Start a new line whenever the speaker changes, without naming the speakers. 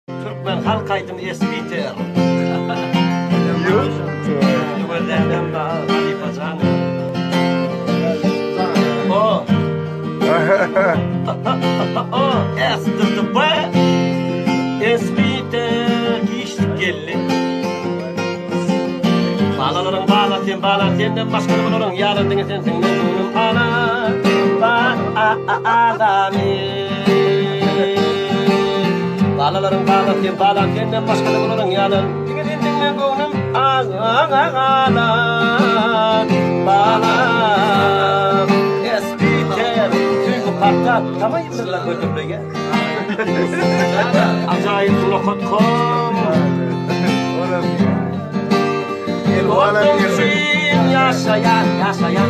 Türkmen halk aydın esbiter.
Yok.
Güverlerden daha Halife canım. O. O. Estirdi be. Esbiter işte geldi. Bağlaların bağlatayım bağlatayım başkanı bulurun yarın dine sensin memnunum ana alami. Bağlaların bağlatayım bağlatayım başkanı bulurun yarın dine sensin memnunum ana bağlam esbiter tüyü parta tamam yıldırlar götürmeye acayip lokot kom Yaşayan